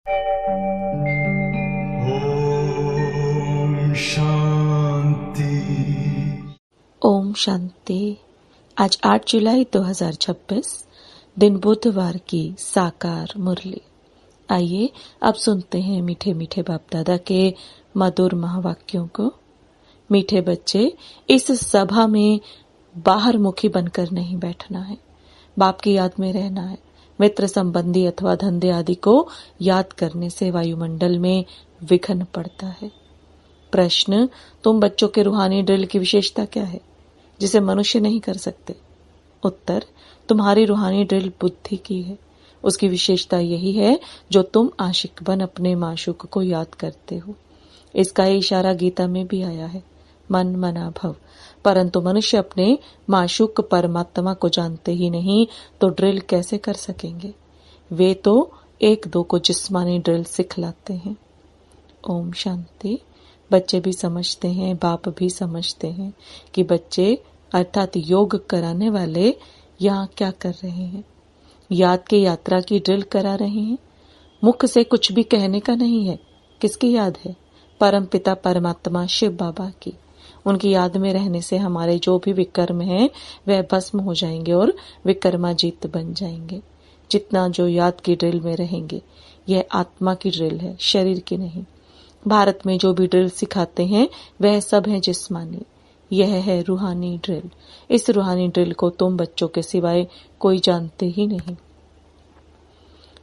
ओम शांति। ओम शांति। आज 8 जुलाई 2026 दिन बुधवार की साकार मुरली। आइए अब सुनते हैं मीठे मीठे बाप दादा के मधुर महावाक्यों को। मीठे बच्चे, इस सभा में बाहर मुखी बनकर नहीं बैठना है, बाप की याद में रहना है। मित्र संबंधी अथवा धंधे आदि को याद करने से वायुमंडल में विघ्न पड़ता है। प्रश्न, तुम बच्चों के रूहानी ड्रिल की विशेषता क्या है जिसे मनुष्य नहीं कर सकते? उत्तर, तुम्हारी रूहानी ड्रिल बुद्धि की है। उसकी विशेषता यही है जो तुम आशिक बन अपने माशूक को याद करते हो। इसका इशारा गीता में भी आया है, मन मना भव। परंतु मनुष्य अपने माशूक परमात्मा को जानते ही नहीं तो ड्रिल कैसे कर सकेंगे? वे तो एक दो को जिस्मानी ड्रिल सिखलाते हैं। ओम शांति। बच्चे भी समझते हैं, बाप भी समझते हैं कि बच्चे अर्थात योग कराने वाले यहाँ क्या कर रहे हैं। याद की यात्रा की ड्रिल करा रहे हैं। मुख से कुछ भी कहने का नहीं है। किसकी याद है? परम पिता परमात्मा शिव बाबा की। उनकी याद में रहने से हमारे जो भी विकर्म हैं वह भस्म हो जाएंगे और विकर्माजीत बन जाएंगे। जितना जो याद की ड्रिल में रहेंगे, यह आत्मा की ड्रिल है, शरीर की नहीं। भारत में जो भी ड्रिल सिखाते हैं वह सब है जिस्मानी। यह है रूहानी ड्रिल। इस रूहानी ड्रिल को तुम बच्चों के सिवाय कोई जानते ही नहीं।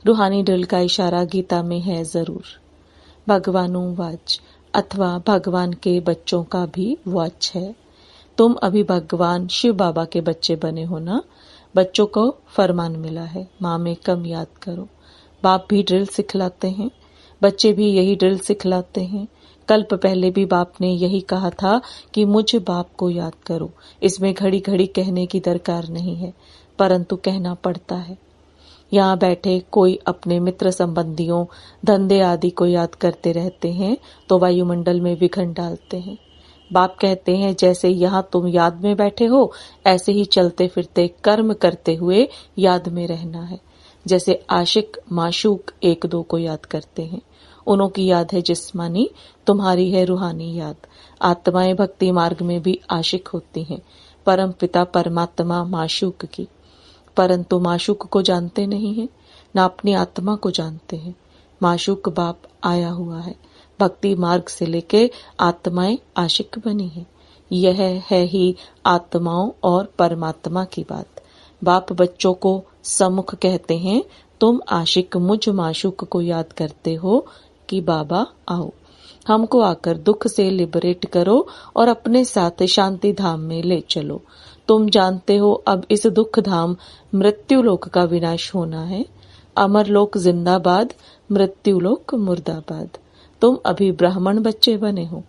रूहानी ड्रिल का इशारा गीता में है जरूर। भगवानु वाच अथवा भगवान के बच्चों का भी वाच है। तुम अभी भगवान शिव बाबा के बच्चे बने हो ना। बच्चों को फरमान मिला है, माँ में कम याद करो। बाप भी ड्रिल सिखलाते हैं, बच्चे भी यही ड्रिल सिखलाते हैं। कल्प पहले भी बाप ने यही कहा था कि मुझ बाप को याद करो। इसमें घड़ी घड़ी कहने की दरकार नहीं है, परंतु कहना पड़ता है। यहाँ बैठे कोई अपने मित्र संबंधियों धंधे आदि को याद करते रहते हैं तो वायुमंडल में विघ्न डालते हैं। बाप कहते हैं जैसे यहाँ तुम याद में बैठे हो, ऐसे ही चलते फिरते कर्म करते हुए याद में रहना है। जैसे आशिक माशूक एक दो को याद करते हैं, उन्हों की याद है जिस्मानी, तुम्हारी है रूहानी याद। आत्माएं भक्ति मार्ग में भी आशिक होती हैं, परम पिता परमात्मा माशूक की। परंतु माशूक को जानते नहीं हैं, न अपनी आत्मा को जानते हैं। माशूक बाप आया हुआ है। भक्ति मार्ग से लेके आत्माएं आशिक बनी हैं। यह है ही आत्माओं और परमात्मा की बात। बाप बच्चों को सम्मुख कहते हैं, तुम आशिक मुझ माशूक को याद करते हो कि बाबा आओ, हमको आकर दुख से लिबरेट करो और अपने साथ शांति धाम में ले चलो। तुम जानते हो अब इस दुख धाम मृत्यु लोक का विनाश होना है। अमर लोक जिंदाबाद, मृत्यु लोक मुर्दाबाद। तुम अभी ब्राह्मण बच्चे बने हो,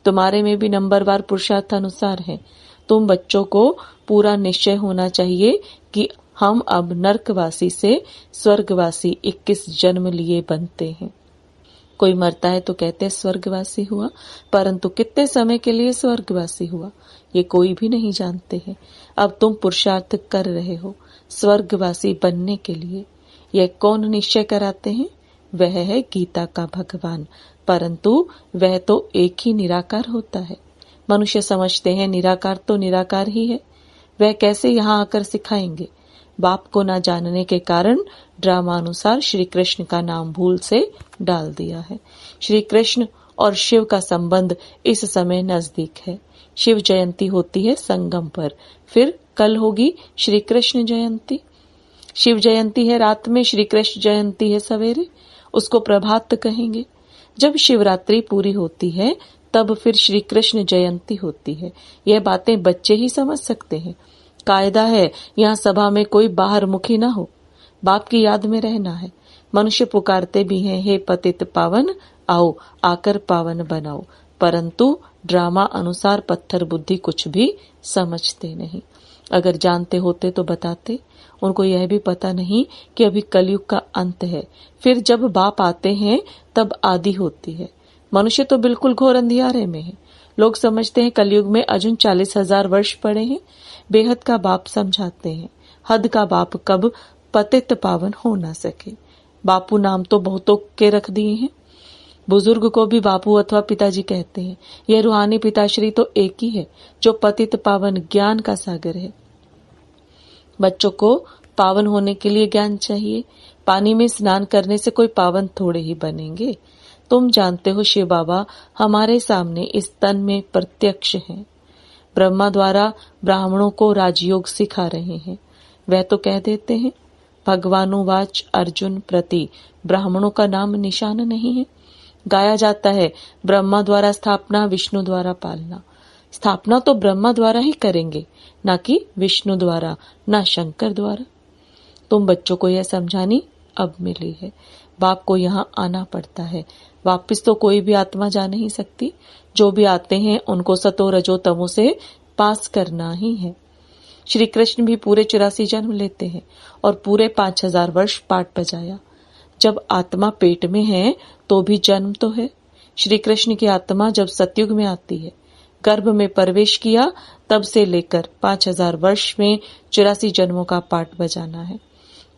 तुम्हारे में भी नंबरवार पुरुषार्थ अनुसार है। तुम बच्चों को पूरा निश्चय होना चाहिए कि हम अब नरकवासी से स्वर्गवासी 21 जन्म लिए बनते हैं। कोई मरता है तो कहते हैं स्वर्गवासी हुआ, परंतु कितने समय के लिए स्वर्गवासी हुआ ये कोई भी नहीं जानते हैं। अब तुम पुरुषार्थ कर रहे हो स्वर्गवासी बनने के लिए। यह कौन निश्चय कराते हैं? वह है गीता का भगवान, परंतु वह तो एक ही निराकार होता है। मनुष्य समझते हैं निराकार तो निराकार ही है, वह कैसे यहाँ आकर सिखाएंगे? बाप को न जानने के कारण ड्रामा अनुसार श्री कृष्ण का नाम भूल से डाल दिया है। श्री कृष्ण और शिव का संबंध इस समय नजदीक है। शिव जयंती होती है संगम पर, फिर कल होगी श्री कृष्ण जयंती। शिव जयंती है रात में, श्री कृष्ण जयंती है सवेरे, उसको प्रभात कहेंगे। जब शिवरात्रि पूरी होती है तब फिर श्री कृष्ण जयंती होती है। यह बातें बच्चे ही समझ सकते हैं। कायदा है यहाँ सभा में कोई बाहर मुखी न हो, बाप की याद में रहना है। मनुष्य पुकारते भी हैं, हे पतित पावन आओ आकर पावन बनाओ, परंतु ड्रामा अनुसार पत्थर बुद्धि कुछ भी समझते नहीं। अगर जानते होते तो बताते। उनको यह भी पता नहीं कि अभी कलयुग का अंत है, फिर जब बाप आते हैं तब आदि होती है। मनुष्य तो बिल्कुल घोर अंधियारे में है। लोग समझते हैं कलयुग में अजुन 40,000 वर्ष पड़े हैं। बेहद का बाप समझाते हैं, हद का बाप कब पतित पावन हो न सके। बापू नाम तो बहुतों के रख दिए हैं। बुजुर्ग को भी बापू अथवा पिताजी कहते हैं। यह रूहानी पिताश्री तो एक ही है जो पतित पावन ज्ञान का सागर है। बच्चों को पावन होने के लिए ज्ञान चाहिए। पानी में स्नान करने से कोई पावन थोड़े ही बनेंगे। तुम जानते हो शिव बाबा हमारे सामने इस तन में प्रत्यक्ष हैं। ब्रह्मा द्वारा ब्राह्मणों को राजयोग सिखा रहे हैं। वह तो कह देते हैं, भगवानुवाच अर्जुन प्रति ब्राह्मणों का नाम निशान नहीं है। गाया जाता है, ब्रह्मा द्वारा स्थापना, विष्णु द्वारा पालना। स्थापना तो ब्रह्मा द्वारा ही करेंगे, ना कि विष्णु द्वारा, ना शंकर द्वारा। तुम बच्चों को यह समझानी अब मिली है। बाप को यहाँ आना पड़ता है। वापिस तो कोई भी आत्मा जा नहीं सकती। जो भी आते हैं उनको सतो रजो तमो से पास करना ही है। श्री कृष्ण भी पूरे 84 जन्म लेते हैं और पूरे 5000 वर्ष पाठ बजाया। जब आत्मा पेट में है तो भी जन्म तो है। श्री कृष्ण की आत्मा जब सतयुग में आती है, गर्भ में प्रवेश किया, तब से लेकर 5000 वर्ष में 84 जन्मों का पाठ बजाना है।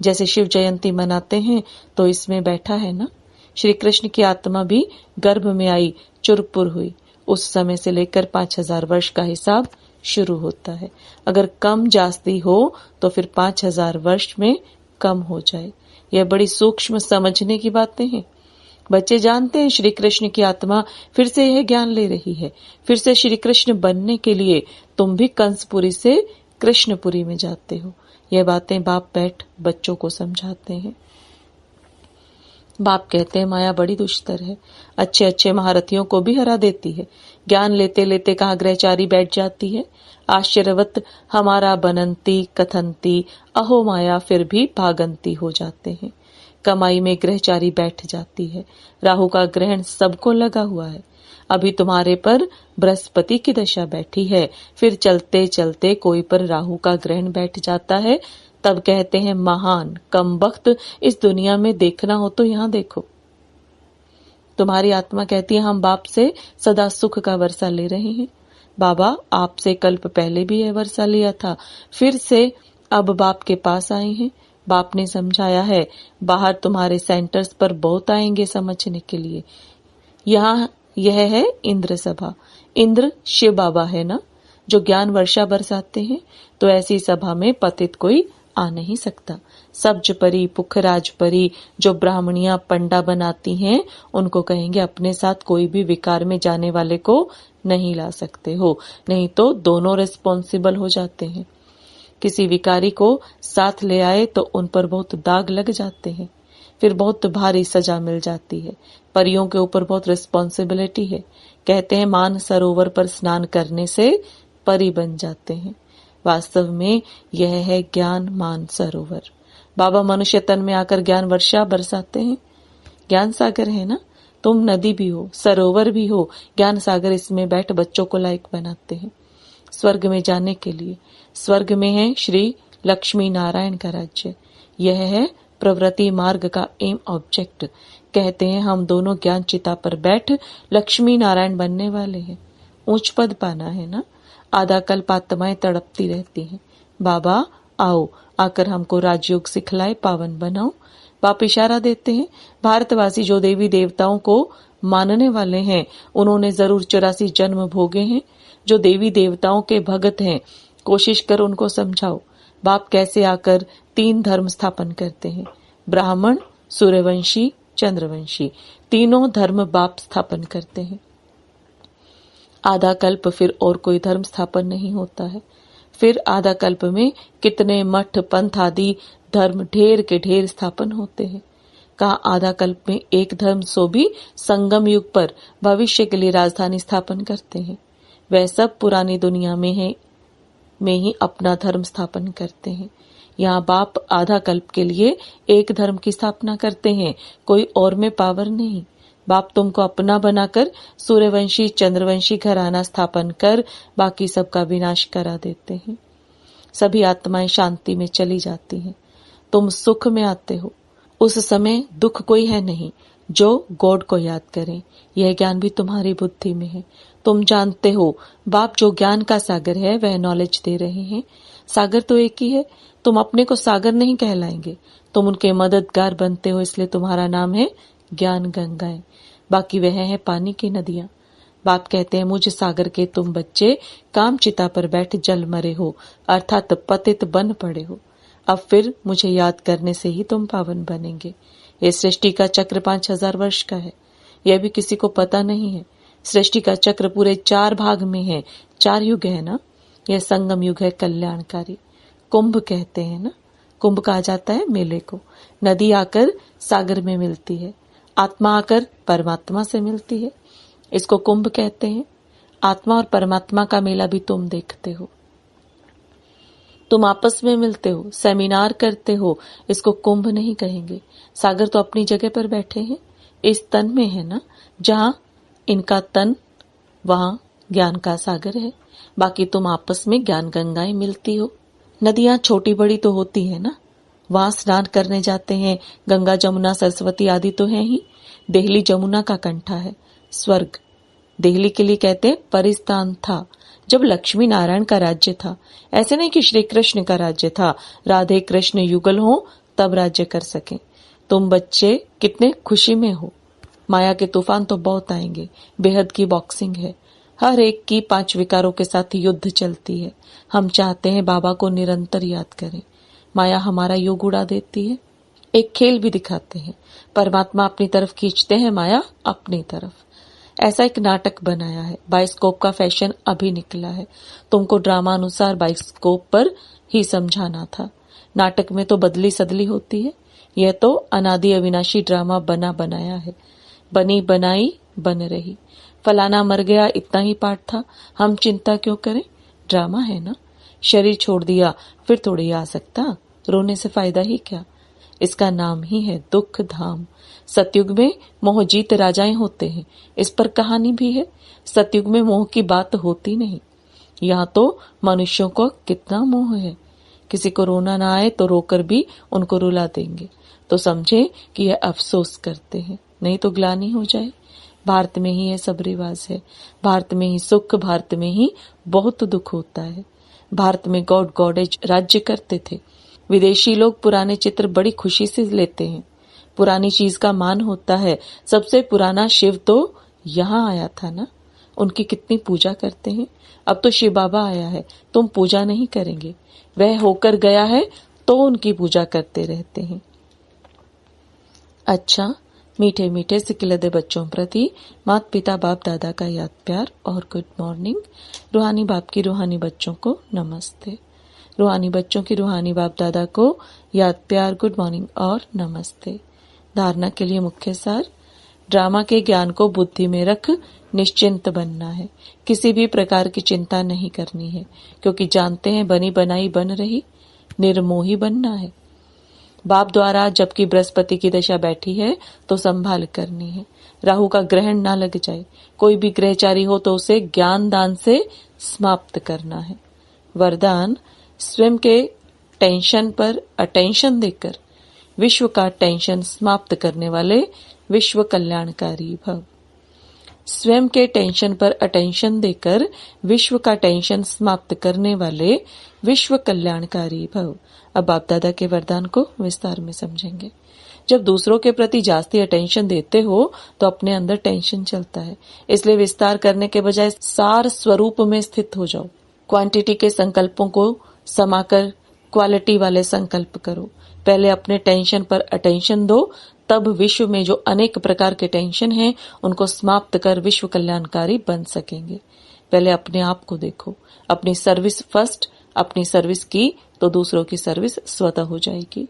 जैसे शिव जयंती मनाते हैं तो इसमें बैठा है ना। श्री कृष्ण की आत्मा भी गर्भ में आई, चुरपुर हुई, उस समय से लेकर 5000 वर्ष का हिसाब शुरू होता है। अगर कम जास्ती हो तो फिर 5000 वर्ष में कम हो जाए। यह बड़ी सूक्ष्म समझने की बातें हैं। बच्चे जानते हैं श्री कृष्ण की आत्मा फिर से यह ज्ञान ले रही है। फिर से श्री कृष्ण बनने के लिए तुम भी कंसपुरी से कृष्णपुरी में जाते हो। यह बातें बाप बैठ बच्चों को समझाते हैं। बाप कहते हैं, माया बड़ी दुष्टर है, अच्छे अच्छे महारथियों को भी हरा देती है। ज्ञान लेते लेते कहाँ ग्रहचारी बैठ जाती है। आश्चर्यवत हमारा बनंती कथंती अहो माया फिर भी भागंती हो जाते हैं। कमाई में ग्रहचारी बैठ जाती है। राहु का ग्रहण सबको लगा हुआ है। अभी तुम्हारे पर बृहस्पति की दशा बैठी है, फिर चलते चलते कोई पर राहु का ग्रहण बैठ जाता है। तब कहते हैं, महान कमबख्त, इस दुनिया में देखना हो तो यहाँ देखो। तुम्हारी आत्मा कहती है, हम बाप से सदा सुख का वर्षा ले रहे हैं। बाबा आपसे कल्प पहले भी यह वर्षा लिया था, फिर से अब बाप के पास आए हैं। बाप ने समझाया है, बाहर तुम्हारे सेंटर्स पर बहुत आएंगे समझने के लिए। यहाँ यह है इंद्र सभा। इंद्र शिव बाबा है ना, जो ज्ञान वर्षा बरसाते हैं। तो ऐसी सभा में पतित कोई आ नहीं सकता। सब्ज परी पुखराज परी जो ब्राह्मणियां पंडा बनाती हैं, उनको कहेंगे अपने साथ कोई भी विकार में जाने वाले को नहीं ला सकते हो, नहीं तो दोनों रिस्पॉन्सिबल हो जाते हैं। किसी विकारी को साथ ले आए तो उन पर बहुत दाग लग जाते हैं, फिर बहुत भारी सजा मिल जाती है। परियों के ऊपर बहुत रिस्पॉन्सिबिलिटी है। कहते हैं मान सरोवर पर स्नान करने से परी बन जाते हैं। वास्तव में यह है ज्ञान मान सरोवर। बाबा मनुष्य तन में आकर ज्ञान वर्षा बरसाते हैं। ज्ञान सागर है ना, तुम नदी भी हो, सरोवर भी हो। ज्ञान सागर इसमें बैठ बच्चों को लायक बनाते हैं स्वर्ग में जाने के लिए। स्वर्ग में है श्री लक्ष्मी नारायण का राज्य। यह है प्रवृत्ति मार्ग का एम ऑब्जेक्ट। कहते हैं हम दोनों ज्ञान चिता पर बैठ लक्ष्मी नारायण बनने वाले हैं। ऊंच पद पाना है ना। आधा कल्प आत्माएं तड़पती रहती हैं, बाबा आओ, आकर हमको राजयोग सिखलाए, पावन बनाओ। बाप इशारा देते हैं, भारतवासी जो देवी देवताओं को मानने वाले हैं, उन्होंने जरूर 84 जन्म भोगे हैं। जो देवी देवताओं के भगत हैं, कोशिश कर उनको समझाओ बाप कैसे आकर 3 धर्म स्थापन करते हैं। ब्राह्मण, सूर्यवंशी, चंद्रवंशी, तीनों धर्म बाप स्थापन करते हैं। आधा कल्प फिर और कोई धर्म स्थापन नहीं होता है। फिर आधा कल्प में कितने मठ पंथ आदि धर्म ढेर के ढेर स्थापन होते हैं। कहा आधा कल्प में एक धर्म सो भी संगम युग पर भविष्य के लिए राजधानी स्थापन करते हैं। वह सब पुरानी दुनिया में ही अपना धर्म स्थापन करते हैं। यहाँ बाप आधा कल्प के लिए एक धर्म की स्थापना करते हैं, कोई और में पावर नहीं। बाप तुमको अपना बनाकर सूर्यवंशी चंद्रवंशी घराना स्थापन कर बाकी सबका विनाश करा देते हैं। सभी आत्माएं शांति में चली जाती हैं। तुम सुख में आते हो। उस समय दुख कोई है नहीं जो गॉड को याद करें। यह ज्ञान भी तुम्हारी बुद्धि में है। तुम जानते हो बाप जो ज्ञान का सागर है वह नॉलेज दे रहे हैं। सागर तो एक ही है। तुम अपने को सागर नहीं कहलाएंगे, तुम उनके मददगार बनते हो, इसलिए तुम्हारा नाम है ज्ञान गंगाएं। बाकी वह है पानी की नदियां। बाप कहते हैं, मुझ सागर के तुम बच्चे काम चिता पर बैठ जल मरे हो, अर्थात पतित बन पड़े हो। अब फिर मुझे याद करने से ही तुम पावन बनेंगे। ये सृष्टि का चक्र 5000 वर्ष का है, यह भी किसी को पता नहीं है। सृष्टि का चक्र पूरे 4 भाग में है, 4 युग है ना। यह संगम युग है कल्याणकारी। कुंभ कहते हैं ना, कुंभ कहा जाता है मेले को। नदी आकर सागर में मिलती है, आत्मा आकर परमात्मा से मिलती है, इसको कुंभ कहते हैं। आत्मा और परमात्मा का मेला भी तुम देखते हो, तुम आपस में मिलते हो, सेमिनार करते हो, इसको कुंभ नहीं कहेंगे। सागर तो अपनी जगह पर बैठे हैं, इस तन में है ना, जहां इनका तन वहां ज्ञान का सागर है। बाकी तुम आपस में ज्ञान गंगाएं मिलती हो। नदियां छोटी बड़ी तो होती है ना, वहां स्नान करने जाते हैं, गंगा जमुना सरस्वती आदि तो है ही। देहली जमुना का कंठा है, स्वर्ग। देहली के लिए कहते हैं परिस्थान था, जब लक्ष्मी नारायण का राज्य था। ऐसे नहीं कि श्री कृष्ण का राज्य था, राधे कृष्ण युगल हो तब राज्य कर सके। तुम बच्चे कितने खुशी में हो। माया के तूफान तो बहुत आएंगे, बेहद की बॉक्सिंग है, हर एक की 5 विकारों के साथ युद्ध चलती है। हम चाहते हैं बाबा को निरंतर याद करें। माया हमारा योग उड़ा देती है। एक खेल भी दिखाते हैं, परमात्मा अपनी तरफ खींचते हैं, माया अपनी तरफ। ऐसा एक नाटक बनाया है। बाइस्कोप का फैशन अभी निकला है, तुमको ड्रामा अनुसार बाइस्कोप पर ही समझाना था। नाटक में तो बदली सदली होती है, यह तो अनादि अविनाशी ड्रामा बना बनाया है। बनी बनाई बन रही, फलाना मर गया, इतना ही पाठ था, हम चिंता क्यों करें, ड्रामा है ना। शरीर छोड़ दिया फिर थोड़ी आ सकता, रोने से फायदा ही क्या। इसका नाम ही है दुख धाम। सतयुग में मोह जीत राजाएं होते हैं, इस पर कहानी भी है। सतयुग में मोह की बात होती नहीं, यहाँ तो मनुष्यों को कितना मोह है। किसी को रोना ना आए तो रोकर भी उनको रुला देंगे, तो समझे कि यह अफसोस करते हैं, नहीं तो ग्लानि हो जाए। भारत में ही यह सब रिवाज है, भारत में ही सुख, भारत में ही बहुत दुख होता है। भारत में गॉड गॉडेज राज्य करते थे। विदेशी लोग पुराने चित्र बड़ी खुशी से लेते हैं, पुरानी चीज का मान होता है। सबसे पुराना शिव तो यहाँ आया था ना, उनकी कितनी पूजा करते हैं। अब तो शिव बाबा आया है, तुम पूजा नहीं करेंगे, वह होकर गया है तो उनकी पूजा करते रहते हैं। अच्छा, मीठे मीठे सिकिलदे बच्चों प्रति माता पिता बाप दादा का याद प्यार और गुड मॉर्निंग। रूहानी बाप की रूहानी बच्चों को नमस्ते। रूहानी बच्चों की रूहानी बाप दादा को याद प्यार, गुड मॉर्निंग और नमस्ते। धारणा के लिए मुख्य सार, ड्रामा के ज्ञान को बुद्धि में रख निश्चिंत बनना है, किसी भी प्रकार की चिंता नहीं करनी है, क्योंकि जानते हैं बनी बनाई बन रही, निर्मोही बनना है। बाप द्वारा जबकि बृहस्पति की दशा बैठी है तो संभाल करनी है, राहु का ग्रहण ना लग जाए। कोई भी ग्रहचारी हो तो उसे ज्ञान दान से समाप्त करना है। वरदान, स्वयं के टेंशन पर अटेंशन देकर विश्व का टेंशन समाप्त करने वाले विश्व कल्याणकारी भव। स्वयं के टेंशन पर अटेंशन देकर विश्व का टेंशन समाप्त करने वाले विश्व कल्याणकारी भव। अब बाप दादा के वरदान को विस्तार में समझेंगे। जब दूसरों के प्रति जास्ती अटेंशन देते हो तो अपने अंदर टेंशन चलता है, इसलिए विस्तार करने के बजाय सार स्वरूप में स्थित हो जाओ। क्वांटिटी के संकल्पों को समाकर क्वालिटी वाले संकल्प करो। पहले अपने टेंशन पर अटेंशन दो, तब विश्व में जो अनेक प्रकार के टेंशन हैं उनको समाप्त कर विश्व कल्याणकारी बन सकेंगे। पहले अपने आप को देखो, अपनी सर्विस फर्स्ट। अपनी सर्विस की तो दूसरों की सर्विस स्वतः हो जाएगी।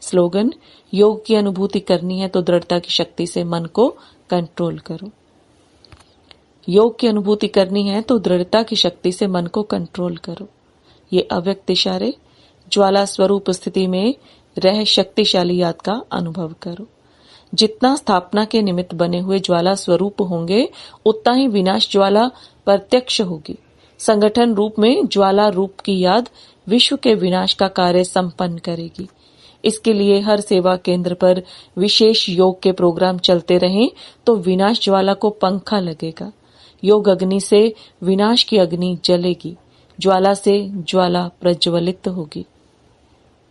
स्लोगन, योग की अनुभूति करनी है तो दृढ़ता की शक्ति से मन को कंट्रोल करो। योग की अनुभूति करनी है तो दृढ़ता की शक्ति से मन को कंट्रोल करो। ये अव्यक्त इशारे ज्वाला स्वरूप स्थिति में रह शक्तिशाली याद का अनुभव करो। जितना स्थापना के निमित्त बने हुए ज्वाला स्वरूप होंगे, उतना ही विनाश ज्वाला प्रत्यक्ष होगी। संगठन रूप में ज्वाला रूप की याद विश्व के विनाश का कार्य संपन्न करेगी। इसके लिए हर सेवा केंद्र पर विशेष योग के प्रोग्राम चलते रहें तो विनाश ज्वाला को पंखा लगेगा। योग अग्नि से विनाश की अग्नि जलेगी। ज्वाला से ज्वाला प्रज्वलित होगी।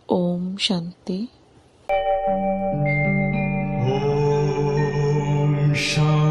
ओम शांति। Om Shanti.